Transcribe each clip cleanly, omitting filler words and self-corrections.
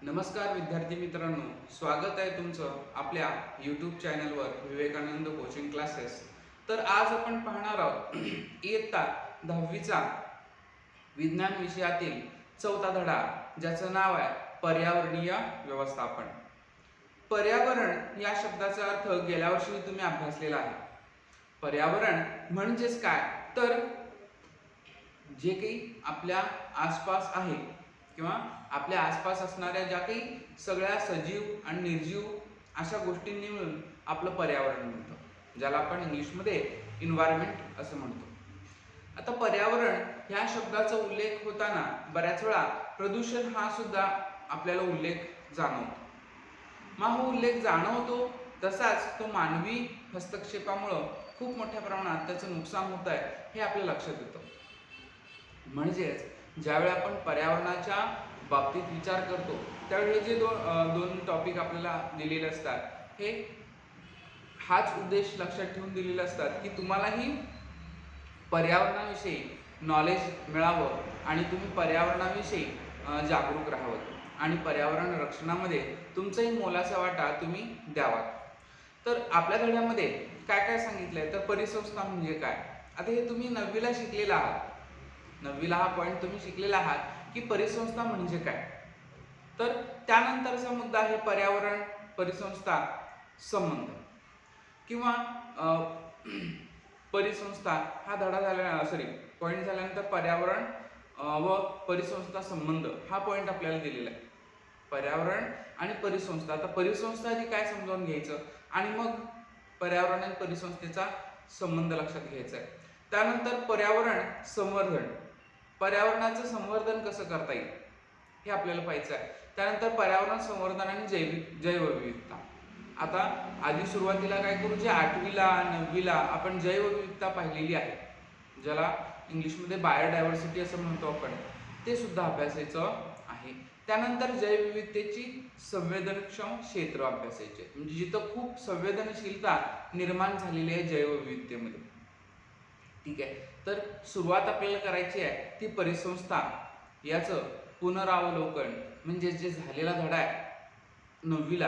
नमस्कार विद्यार्थी मित्रांनो, स्वागत आहे तुमचं आपल्या यूट्यूब चॅनलवर विवेकानंद कोचिंग क्लासेस. तर आज आपण पाहणार आहोत इयत्ता 10वीचा विज्ञान विषयातील चौथा धडा, ज्याचं नाव आहे पर्यावरणीय व्यवस्थापन. पर्यावरण या शब्दाचा अर्थ गेल्या वर्षी तुम्ही अभ्यासलेला आहे. पर्यावरण म्हणजेच काय, तर जे काही आपल्या आसपास आहे किंवा आपल्या आसपास असणाऱ्या ज्या काही सगळ्या सजीव आणि निर्जीव अशा गोष्टींनी मिळून आपलं पर्यावरण म्हणतो, ज्याला आपण इंग्लिशमध्ये एन्व्हायरमेंट असं म्हणतो. आता पर्यावरण ह्या शब्दाचा उल्लेख होताना बऱ्याच वेळा प्रदूषण हा सुद्धा आपल्याला उल्लेख जाणवतो. मग हा उल्लेख जाणवतो, तसाच तो मानवी हस्तक्षेपामुळं खूप मोठ्या प्रमाणात त्याचं नुकसान होत आहे हे आपल्या लक्षात येतं. म्हणजेच ज्यावेळी आपण पर्यावरणाच्या बाबतीत विचार करतो त्यावेळी हे जे दोन टॉपिक आपल्याला दिलेले असतात, हे हाच उद्देश लक्षात ठेवून दिलेले असतात की तुम्हालाही पर्यावरणाविषयी नॉलेज मिळावं आणि तुम्ही पर्यावरणाविषयी जागरूक राहावं आणि पर्यावरण रक्षणामध्ये तुमचाही मोलाचा वाटा तुम्ही द्यावा. तर आपल्या धड्यामध्ये काय काय सांगितलंय, तर परिसंस्था म्हणजे काय. आता हे तुम्ही 9वीला शिकलेला आहात. 9वीला हा पॉईंट तुम्ही शिकलेला आहात की परिसंस्था म्हणजे काय. तर त्यानंतरचा मुद्दा आहे पर्यावरण परिसंस्था संबंध किंवा परिसंस्था हा धडा झाला पॉईंट झाल्यानंतर पर्यावरण व परिसंस्था संबंध हा पॉईंट आपल्याला दिलेला आहे. पर्यावरण आणि परिसंस्था. आता परिसंस्था आधी काय समजावून घ्यायचं आणि मग पर्यावरण आणि परिसंस्थेचा संबंध लक्षात घ्यायचा आहे. त्यानंतर पर्यावरण संवर्धन, पर्यावरणाचं संवर्धन कसं करता येईल हे आपल्याला पाहायचं आहे. त्यानंतर पर्यावरण संवर्धन आणि जैवविविधता. आता आधी सुरुवातीला काय करू, जे 8वीला 9वीला आपण जैवविविधता पाहिलेली आहे, ज्याला इंग्लिशमध्ये बायोडायव्हर्सिटी असं म्हणतो आपण, ते सुद्धा अभ्यासायचं आहे. त्यानंतर जैवविविधतेची संवेदनक्षम क्षेत्र अभ्यासायचे, म्हणजे जिथं खूप संवेदनशीलता निर्माण झालेली आहे जैवविविधतेमध्ये. ठीक आहे. तर सुरुवात आपल्याला करायची आहे ती परिसंस्था याचं पुनरावलोकन, म्हणजे जे झालेला धडा आहे 9वीला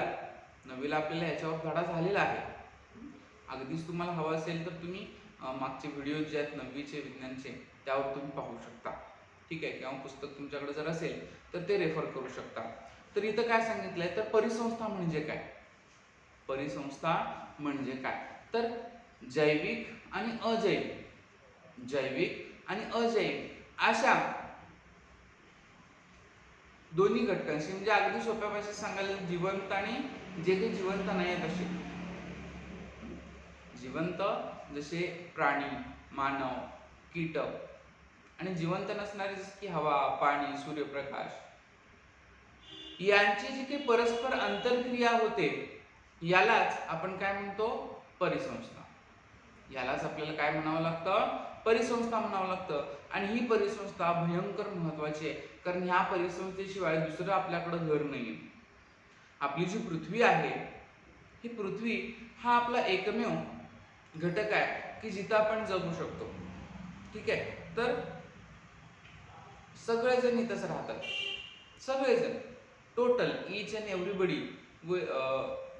आपल्याला याच्यावर धडा झालेला आहे. अगदीच तुम्हाला हवं असेल तर तुम्ही मागचे व्हिडिओ जे आहेत 9वीचे विज्ञानचे त्यावर तुम्ही पाहू शकता. ठीक आहे. किंवा पुस्तक तुमच्याकडे जर असेल तर ते रेफर करू शकता. तर इथं काय सांगितलंय, तर परिसंस्था म्हणजे काय. परिसंस्था म्हणजे काय, तर जैविक आणि अजैविक अशा दोन्ही घटकांशी, म्हणजे अगदी सोप्या भाषेत सांगायला जिवंत आणि जे काही जिवंत नाही आहेत असे. जिवंत जसे प्राणी, मानव, कीटक आणि जिवंत नसणारे जसे की हवा, पाणी, सूर्यप्रकाश, यांची जी काही परस्पर आंतरक्रिया होते यालाच आपण काय म्हणतो, परिसंस्था. यालाच आपल्याला काय म्हणावं लागतं, परिसंस्था म्हणावं लागतं. आणि ही परिसंस्था भयंकर महत्वाची आहे, कारण ह्या परिसंस्थेशिवाय दुसरं आपल्याकडं घर नाही. आपली जी पृथ्वी आहे, ही पृथ्वी हा आपला एकमेव घटक आहे की जिथं आपण जगू शकतो. ठीक आहे. तर सगळेजण इथंच राहतात, सगळेजण, total each and everybody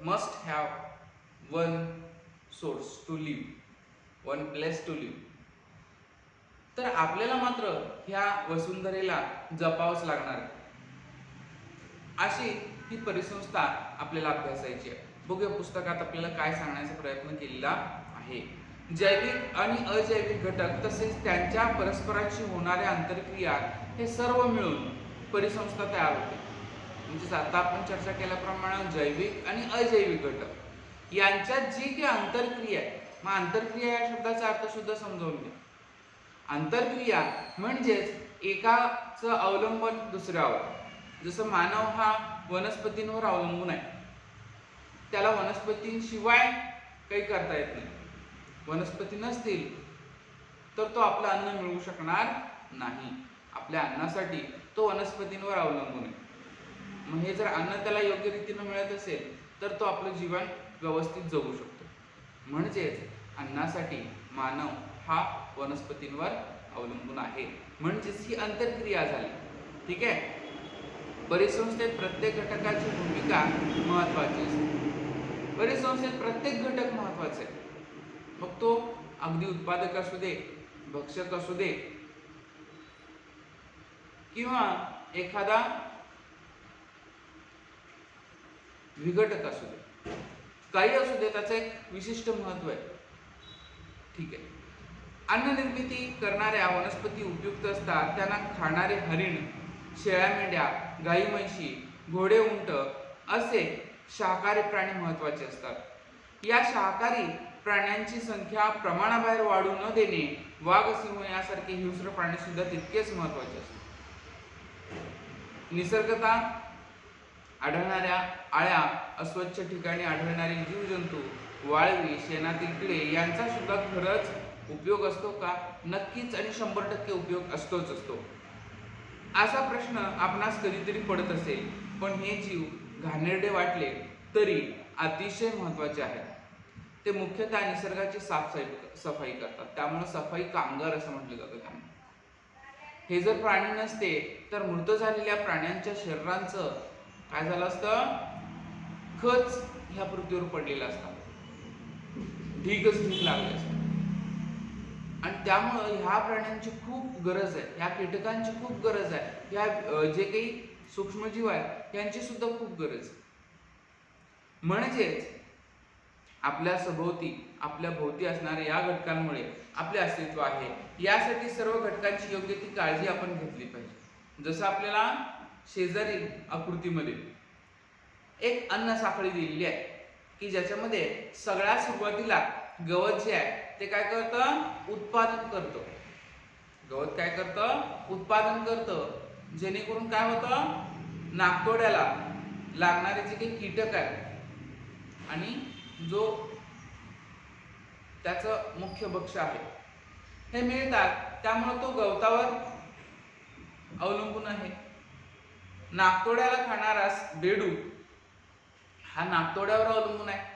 must have one source to live, one place to live. तर आपल्याला मात्र ह्या वसुंधरेला जपावंच लागणार. अशी ही परिसंस्था आपल्याला अभ्यासायची आहे. बघूया पुस्तकात आपल्याला काय सांगण्याचा प्रयत्न केलेला आहे. जैविक आणि अजैविक घटक तसेच त्यांच्या परस्परांशी होणाऱ्या आंतरक्रिया हे सर्व मिळून परिसंस्था तयार होते. म्हणजे आता आपण चर्चा केल्याप्रमाणे जैविक आणि अजैविक घटक यांच्यात जी काही आंतरक्रिया आहे, मग आंतरक्रिया या शब्दाचा अर्थ सुद्धा समजावून घ्या. आंतरक्रिया म्हणजेच एकाचं अवलंबन दुसऱ्यावर. जसं मानव हा वनस्पतींवर अवलंबून आहे, त्याला वनस्पतींशिवाय काही करता येत नाही. वनस्पती नसतील तर तो आपलं अन्न मिळवू शकणार नाही. आपल्या अन्नासाठी तो वनस्पतींवर अवलंबून आहे. मग हे जर अन्न त्याला योग्य रीतीने मिळत असेल तर तो आपलं जीवन व्यवस्थित जगू शकतो. म्हणजेच अन्नासाठी मानव हा वनस्पतींवर अवलंबून आहे, म्हणजेच ही आंतरक्रिया झाली. ठीक आहे. परिसंस्थेत प्रत्येक घटकाची भूमिका महत्त्वाची असते। परिसंस्थेत प्रत्येक घटक महत्त्वाचा आहे, मग तो अगदी उत्पादक असू दे, भक्षक असू दे, किंवा एखादा विघटक असू दे, काही असू दे, त्याचं एक विशिष्ट महत्त्व आहे। ठीक आहे। अन्न निर्मिती करणाऱ्या वनस्पती उपयुक्त असतात, त्यांना खाणारे हरिण, शेळ्या मेंढ्या, गाई म्हशी, घोडे उंट असे शाकाहारी प्राणी महत्त्वाचे असतात। या शाकाहारी प्राण्यांची संख्या प्रमाणाबाहेर वाढू न देणे, वाघ, सिंह यासारखे हिंस्र प्राणी सुद्धा तितकेच महत्त्वाचे असतात। निसर्गतः आढळणाऱ्या आळ्या, अस्वच्छ ठिकाणी आढळणारे जीवजंतू, वाळवी, शेणातील किडे यांचा सुद्धा खरंच उपयोग असतो का? नक्कीच आणि 100% उपयोग असतोच असतो। असा प्रश्न आपणास कधीतरी पडत असेल, पण हे जीव घाणेरडे वाटले तरी अतिशय महत्त्वाचे आहेत। ते मुख्यतः निसर्गाची सफाई करतात, त्यामुळे सफाई कामगार असं म्हटलं जातं त्यांना। हे जर प्राणी नसते तर मृत झालेल्या प्राण्यांच्या शरीरांचं काय झालं असतं? खच ह्या पृथ्वीवर पडलेला असता, ढीगच ढीग लागले असते। आणि त्यामुळे ह्या प्राण्यांची खूप गरज आहे, ह्या कीटकांची खूप गरज आहे, ह्या जे काही सूक्ष्मजीव आहेत यांची सुद्धा खूप गरज आहे। म्हणजेच आपल्या सभोवती, आपल्या भोवती असणाऱ्या या घटकांमुळे आपले अस्तित्व आहे। यासाठी सर्व घटकांची योग्य ती काळजी आपण घेतली पाहिजे। जसं आपल्याला शेजारी आकृतीमध्ये एक अन्न साखळी दिलेली आहे की ज्याच्यामध्ये सगळ्यात सुरुवातीला गवत जे आहे ते काय करतं? उत्पादन करतं। गवत काय करतं? उत्पादन करतं, जेणेकरून काय होतं? नाकतोड्याला लागणारे जे काही कीटक आहेत आणि जो त्याचं मुख्य भक्ष्य आहे हे मिळतात, त्यामुळे तो गवतावर अवलंबून आहे। नाकतोड्याला खाणारा बेडूक हा नाकतोड्यावर अवलंबून आहे।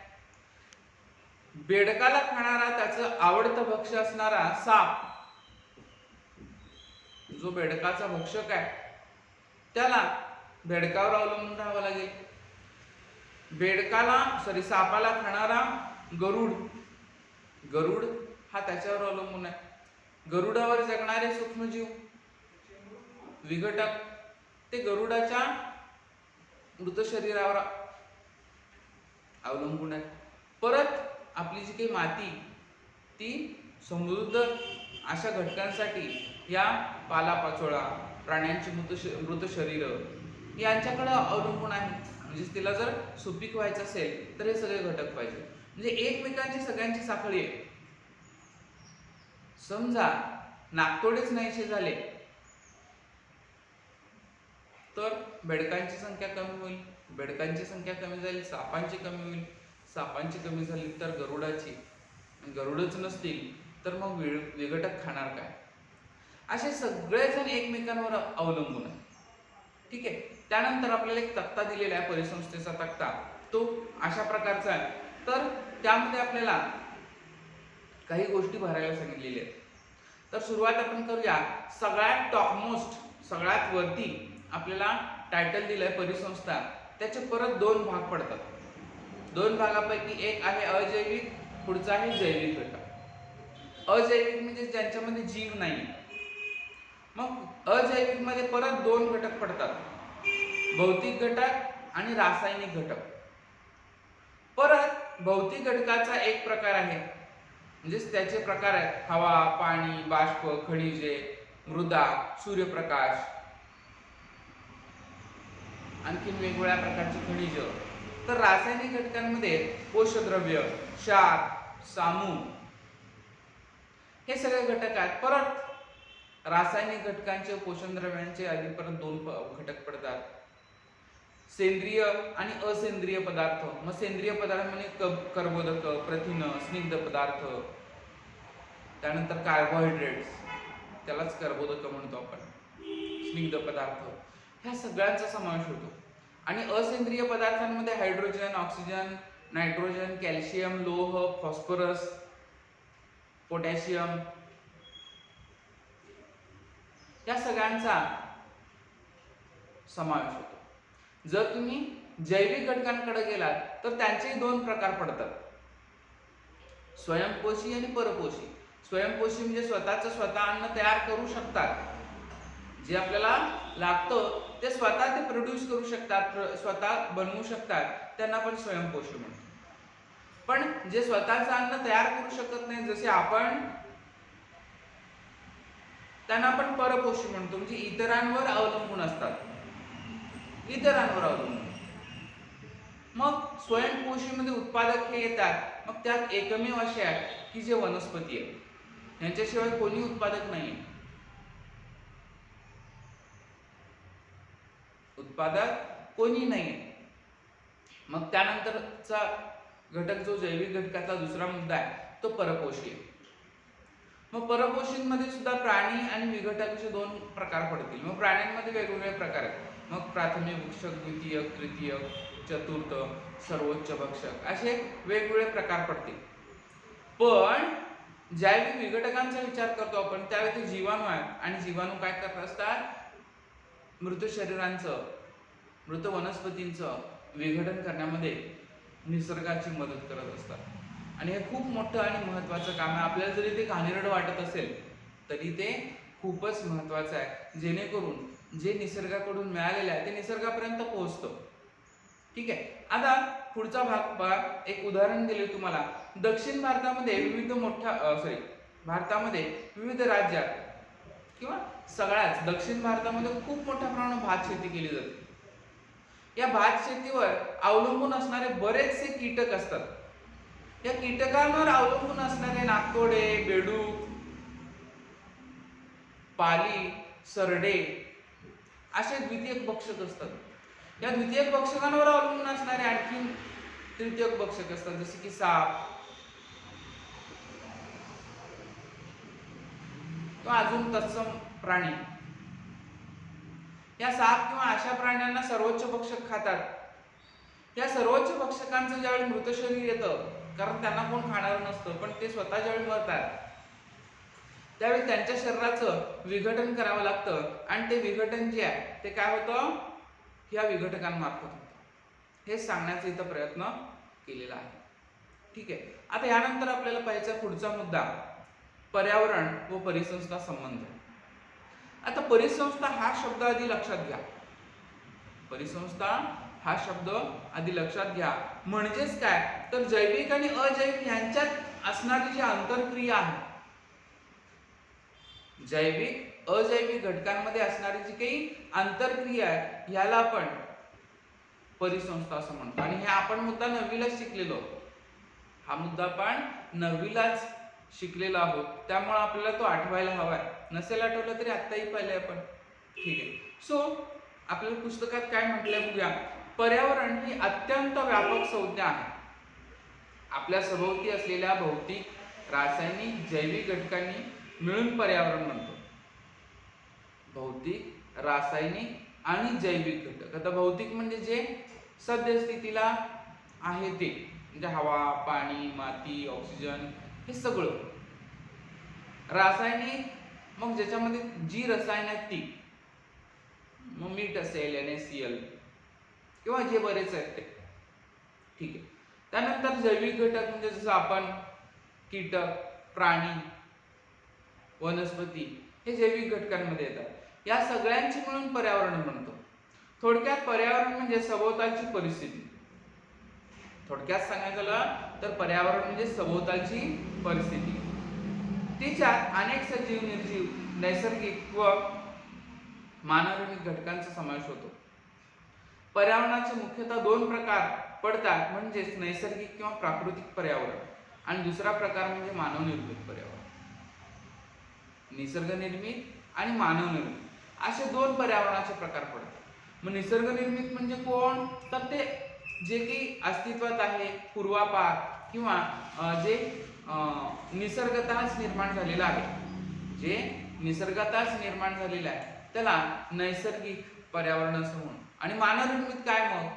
बेडकाला खाणारा, त्याचं आवडतं भक्ष्य असणारा साप, जो बेडकाचा भक्षक आहे त्याला बेडकावर अवलंबून राहावं लागेल। सापाला खाणारा गरुड, गरुड हा त्याच्यावर अवलंबून आहे। गरुडावर जगणारे सूक्ष्मजीव, विघटक, ते गरुडाच्या मृत शरीरावर अवलंबून आहे। परत आपली जी काही माती ती समृद्ध अशा घटकांसाठी या पालापाचोळा, प्राण्यांची मृत शरीर यांच्याकडे अवलंबून आहे। म्हणजे तिला जर सुपीक व्हायचं असेल तर हे सगळे घटक पाहिजे, म्हणजे एकमेकांची सगळ्यांची साखळी आहे। समजा नाकतोडेच नाहीसे झाले तर बेडकांची संख्या कमी होईल, बेडकांची संख्या कमी झाली सापांची कमी होईल, सापांची कमी झाली तर गरुडाची, गरुडच नसतील तर मग विघटक खाणार काय? असे सगळेजण एकमेकांवर अवलंबून आहे। ठीक आहे। त्यानंतर आपल्याला एक तक्ता दिलेला आहे, परिसंस्थेचा तक्ता, तो अशा प्रकारचा आहे। तर त्यामध्ये आपल्याला काही गोष्टी भरायला सांगितलेल्या आहेत। तर सुरुवात आपण करूया, सगळ्यात टॉपमोस्ट, सगळ्यात वरती आपल्याला टायटल दिलंय परिसंस्था, त्याचे परत 2 भाग पडतात। 2 भागापैकी एक आहे अजैविक, पुढचा आहे जैविक घटक। अजैविक म्हणजे ज्यांच्यामध्ये जीव नाही। मग अजैविक मध्ये परत 2 घटक पडतात, भौतिक घटक आणि रासायनिक घटक। परत भौतिक घटकाचा एक प्रकार आहे, म्हणजे त्याचे प्रकार आहेत हवा, पाणी, बाष्प, खनिजे, मृदा, सूर्यप्रकाश, आणखी वेगवेगळ्या प्रकारची खनिज। तर रासायनिक घटकांमध्ये पोषकद्रव्य, क्षार, सामू हे सगळे घटक आहेत। परत रासायनिक घटकांचे, पोषकद्रव्यांचे आधी परत 2 घटक पडतात, सेंद्रिय आणि असेंद्रिय पदार्थ। मग सेंद्रिय पदार्थ म्हणजे कर्बोदक, प्रथिन, स्निग्ध पदार्थ, त्यानंतर कार्बोहायड्रेट्स, त्यालाच कर्बोदक म्हणतो आपण, स्निग्ध पदार्थ, ह्या सगळ्यांचा समावेश होतो। आणि असेंद्रिय पदार्थांमध्ये हायड्रोजन, ऑक्सिजन, नायट्रोजन, कॅल्शियम, लोह, फॉस्फरस, पोटॅशियम या सगळ्यांचा समावेश होतो। जर तुम्ही जैविक घटकांकडे गेलात तर त्यांचेही दोन प्रकार पडतात, स्वयंपोषी आणि परपोषी. स्वयंपोषी म्हणजे स्वतः अन्न तयार करू शकतात, जे आपल्याला लागतं ते स्वतः ते प्रोड्यूस करू शकतात, स्वतः बनवू शकतात, त्यांना पण स्वयंपोषी म्हणतात. पण जे स्वतःचं अन्न तयार करू शकत नाही जसे आपण, त्यांना आपण परपोषी म्हणतो, म्हणजे इतरांवर अवलंबून असतात, इतरांवर अवलंबून. मग स्वयंपोषी मध्ये उत्पादक हे येतात, मग त्यात एकमेव असे आहे की जे वनस्पती आहे, यांच्याशिवाय कोणी उत्पादक नाही. उत्पादक कोणी नाही. मग त्यानंतरचा घटक जो जैविक घटकाचा दुसरा मुद्दा आहे तो परपोषी आहे. मग परपोषींमध्ये सुद्धा प्राणी आणि विघटक असे दोन प्रकार पडतील. मग प्राण्यांमध्ये वेगवेगळे प्रकार आहेत. मग प्राथमिक भक्षक, द्वितीयक, तृतीयक, चतुर्थ, सर्वोच्च भक्षक असे वेगवेगळे प्रकार पडतील. पण जैविक विघटकांचा विचार करतो आपण त्यावेळी ते जीवाणू आहे, आणि जीवाणू काय करत असतात, मृत शरीरांचं, मृत वनस्पतींचं विघटन करण्यामध्ये निसर्गाची मदत करत असतात. आणि हे खूप मोठं आणि महत्त्वाचं काम आहे. आपल्याला जरी ते घाणेरडं वाटत असेल तरी ते खूपच महत्त्वाचं आहे, जेणेकरून जे निसर्गाकडून मिळालेलं आहे ते निसर्गापर्यंत पोहोचतं. ठीक आहे. आता पुढचा भाग एक उदाहरण दिले तुम्हाला. दक्षिण भारतामध्ये भारतामध्ये विविध राज्यात किंवा सगळ्याच दक्षिण भारतामध्ये खूप मोठ्या प्रमाणात भात शेती केली जाते. या भात शेतीवर अवलंबून असणारे बरेचसे कीटक असतात. या कीटकांवर अवलंबून असणारे नागतोडे, बेडूक, पाली, सरडे असे द्वितीयक भक्षक असतात. या द्वितीयक भक्षकांवर अवलंबून असणारे आणखी तृतीयक भक्षक असतात, जसे की साप किंवा अजून तत्सम प्राणी. या साप किंवा अशा प्राण्यांना सर्वोच्च भक्षक खातात. या सर्वोच्च भक्षकांचं ज्यावेळी मृत शरीर येतं, कारण त्यांना कोण खाणार नसतं, पण ते स्वतः ज्यावेळी मरतात त्यावेळी त्यांच्या शरीराचं विघटन करावं लागतं, आणि ते विघटन जे आहे ते काय होतं, ह्या विघटकांमार्फत होतं. हे सांगण्याचा इथं प्रयत्न केलेला आहे. ठीक आहे. आता यानंतर आपल्याला पाहायचा पुढचा मुद्दा, पर्यावरण व परिसंस्था संबंध. आता परिसंस्था हा शब्द आधी लक्षात घ्या. परिसंस्था हा शब्द आधी लक्षात घ्या. म्हणजेच काय, तर जैविक आणि अजैविक यांच्यात असणारी जी आंतरक्रिया आहे, जैविक अजैविक घटकांमध्ये असणारी जी काही आंतरक्रिया आहे, याला आपण परिसंस्था असं म्हणतो. आणि हे आपण मुद्दा 9वीलाच शिकलेलो. हा मुद्दा आपण 9वीलाच शिकलेलो आहोत, त्यामुळे आपल्याला तो आठवायला हवाय. नसेल आठवलं तरी आत्ताही पाहिले आपण. ठीक आहे. सो आपल्याला पुस्तकात काय म्हटलंय बघूया. पर्यावरण ही अत्यंत व्यापक संज्ञा आहे. आपल्या सभोवती असलेल्या भौतिक, रासायनिक, जैविक घटकांनी मिळून पर्यावरण म्हणतो. भौतिक, रासायनिक आणि जैविक घटक. आता भौतिक म्हणजे जे सद्यस्थितीला आहे ते, म्हणजे हवा, पाणी, माती, ऑक्सिजन हे सगळं. रासायनिक मग ज्याच्यामध्ये जी रसायन आहेत ती, मग मीठ असेल, NaCl किंवा जे बरेच आहेत ते. ठीक आहे. त्यानंतर जैविक घटक म्हणजे जसं आपण कीटक, प्राणी, वनस्पती हे जैविक घटकांमध्ये येतात. या सगळ्यांची मिळून पर्यावरण म्हणतो. थोडक्यात पर्यावरण म्हणजे सभोवतालची परिस्थिती. थोडक्यात सांगायचं झालं तर पर्यावरण म्हणजे सभोवतालची परिस्थिती. तिच्यात अनेक सजीव, निर्जीव, नैसर्गिक व मानवनिर्मित घटकांचा समावेश होतो. पर्यावरणाचे मुख्यतः 2 प्रकार पडतात, म्हणजेच नैसर्गिक किंवा प्राकृतिक पर्यावरण, आणि दुसरा प्रकार म्हणजे मानवनिर्मित पर्यावरण. निसर्गनिर्मित आणि मानवनिर्मित असे 2 पर्यावरणाचे प्रकार पडतात. मग निसर्गनिर्मित म्हणजे कोण, तर ते जे काही अस्तित्वात आहे पूर्वापार, किंवा जे निसर्गतःच निर्माण झालेलं आहे, जे निसर्गतःच निर्माण झालेलं आहे त्याला नैसर्गिक पर्यावरण असं म्हणू. आणि मानवनिर्मित काय मग,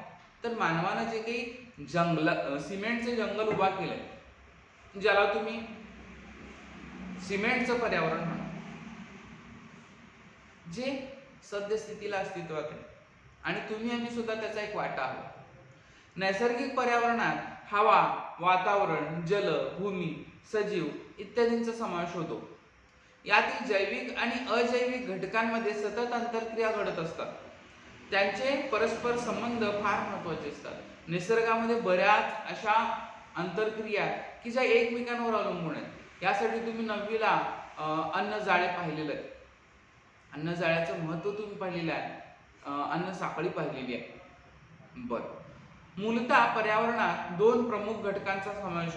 तर मानवानं जे काही सिमेंटचं जंगल उभा केलंय, ज्याला तुम्ही सिमेंटचं पर्यावरण म्हणा, जे सद्यस्थितीला अस्तित्वात आहे. आणि तुम्ही आम्ही सुद्धा त्याचा एक वाटा आहोत। नैसर्गिक पर्यावरणात हवा, वातावरण, जल, भूमी, सजीव इत्यादींचा समावेश होतो। यातील जैविक आणि अजैविक घटकांमध्ये सतत आंतरक्रिया घडत असतात। त्यांचे परस्पर संबंध फार महत्त्वाचे असतात। निसर्गामध्ये बऱ्याच अशा आंतरक्रिया की ज्या एकमेकांवर अवलंबून आहेत। यासाठी तुम्ही 9वीला अन्न जाळे पाहिलेलं आहे। अन्न जाळ्याचं महत्त्व तुम्ही पाहिलेलं आहे, अन्न साखळी पाहिलेली आहे। बरं, मूलतः पर्यावरणात 2 प्रमुख घटकांचा समावेश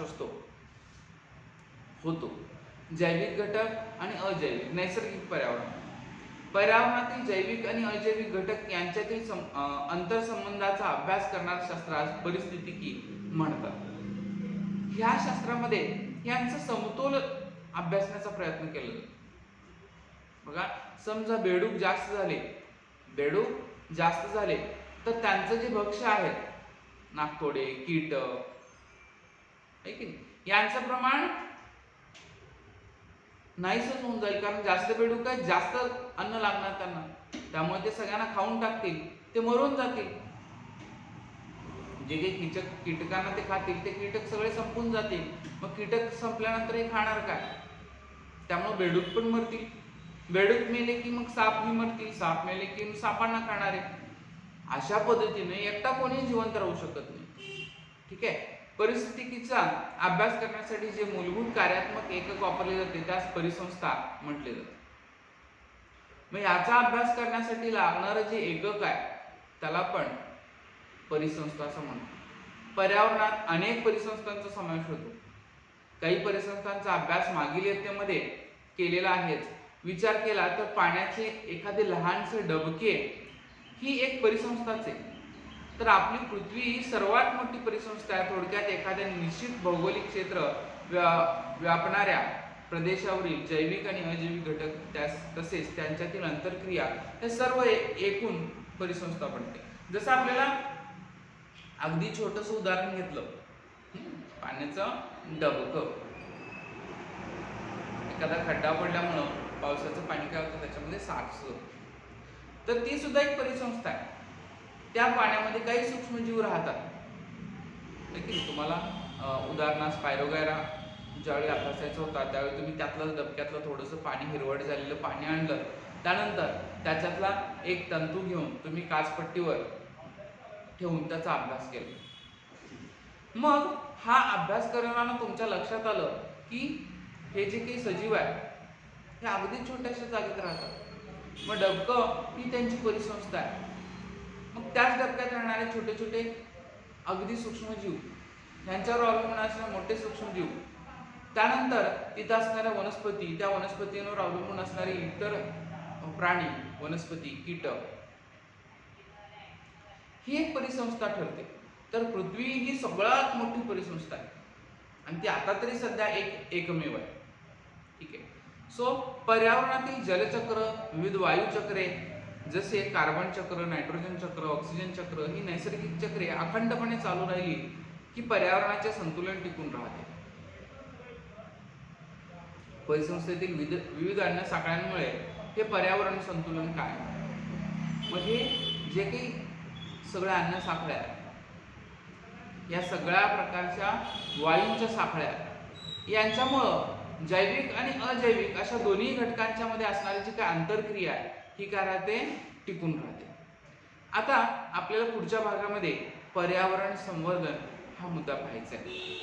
होतो, जैविक घटक आणि अजैविक। नैसर्गिक पर्यावरणातील जैविक आणि अजैविक घटक यांच्यातील आंतरसंबंधाचा अभ्यास करणाऱ्या शास्त्रास परिस्थितिकी म्हणतात। ह्या शास्त्रामध्ये यांचा समतोल अभ्यासण्याचा प्रयत्न केला जातो। बघा, समजा बेडूक जास्त झाले तर त्यांचं जे भक्ष्य आहेत, नाकतोडे, कीटक, आहे की नाही, यांचं प्रमाण नाहीसच होऊन जाईल, कारण जास्त बेडूक आहेत, जास्त अन्न लागणार त्यांना, त्यामुळे ते सगळ्यांना खाऊन टाकतील, ते मरून जातील। जे काही कीटकांना ते खातील ते कीटक सगळे संपून जातील। मग कीटक संपल्यानंतर हे खाणार काय? त्यामुळे बेडूक पण मरतील। बेडूक मेले की मग सापही मरतील, साप मेले की सापांना खाणार आहे। अशा पद्धतीने एकटा कोणी जिवंत राहू शकत नाही। ठीक आहे, परिस्थितिकीचा अभ्यास करण्यासाठी जे मूलभूत कार्यात्मक एकक वापरले जाते त्यास परिसंस्था म्हटले जाते। मग याचा अभ्यास करण्यासाठी लागणारं जे एकक आहे त्याला पण परिसंस्था असं म्हणतात। पर्यावरणात अनेक परिसंस्थांचा समावेश होतो। काही परिसंस्थांचा अभ्यास मागील इयत्तेमध्ये केलेला आहेच। विचार केला तर पाण्याचे एखादे लहानसे डबके ही एक परिसंस्थाच आहे। तर आपली पृथ्वी ही सर्वात मोठी परिसंस्था आहे। थोडक्यात एखाद्या निश्चित भौगोलिक क्षेत्र व्यापणाऱ्या प्रदेशावरील जैविक आणि अजैविक घटक तसेच त्यांच्यातील आंतरक्रिया हे सर्व एकूण परिसंस्था बनते। जसं आपल्याला अगदी छोटंसं उदाहरण घेतलं, पाण्याचं डबकं, एखादा खड्डा पडल्यामुळं पावसाचं पाणी काय होतं, त्याच्यामध्ये साचतं, तर ती सुद्धा एक परिसंस्था आहे। त्या पाण्यामध्ये काही सूक्ष्मजीव राहतात। नक्की तुम्हाला उदाहरणार्थ स्पायरोगायरा ज्यावेळी अभ्यासायचा होता त्यावेळी तुम्ही त्यातलं डबक्यातलं थोडंसं पाणी, हिरवट झालेलं पाणी आणलं, त्यानंतर त्याच्यातला एक तंतू घेऊन तुम्ही काचपट्टीवर ठेवून त्याचा अभ्यास केला। मग हा अभ्यास करताना तुमच्या लक्षात आलं की हे जे काही सजीव आहे हे अगदी छोट्याशा जागेत राहतात। मग डबकं ही त्यांची परिसंस्था आहे। मग त्याच डबक्यात राहणारे छोटे छोटे अगदी सूक्ष्मजीव, यांच्यावर अवलंबून असणारे मोठे सूक्ष्मजीव, त्यानंतर तिथं असणाऱ्या वनस्पती, त्या वनस्पतींवर अवलंबून असणारे इतर प्राणी, वनस्पती, कीटक, ही एक परिसंस्था ठरते। तर पृथ्वी ही सगळ्यात मोठी परिसंस्था आहे आणि ती आता तरी सध्या एकमेव आहे। ठीक आहे, सो पर्यावरणातील जलचक्र, विविध वायुचक्रे जसे कार्बन चक्र, नायट्रोजन चक्र, ऑक्सिजन चक्र ही नैसर्गिक चक्रे अखंडपणे चालू राहिली की पर्यावरणाचे संतुलन टिकून राहते। परिसंस्थेतील विविध अन्न साखळ्यांमुळे हे पर्यावरण संतुलन काय? मग हे जे काही सगळ्या अन्न साखळ्या, या सगळ्या प्रकारच्या वायूंच्या साखळ्या, यांच्यामुळं जैविक आणि अजैविक अशा दोन्ही घटकांच्या मध्ये असणारी जी काही आंतरक्रिया आहे ही काय राहते, टिकून राहते। आता आपल्याला पुढच्या भागामध्ये पर्यावरण संवर्धन हा मुद्दा पाहायचा आहे।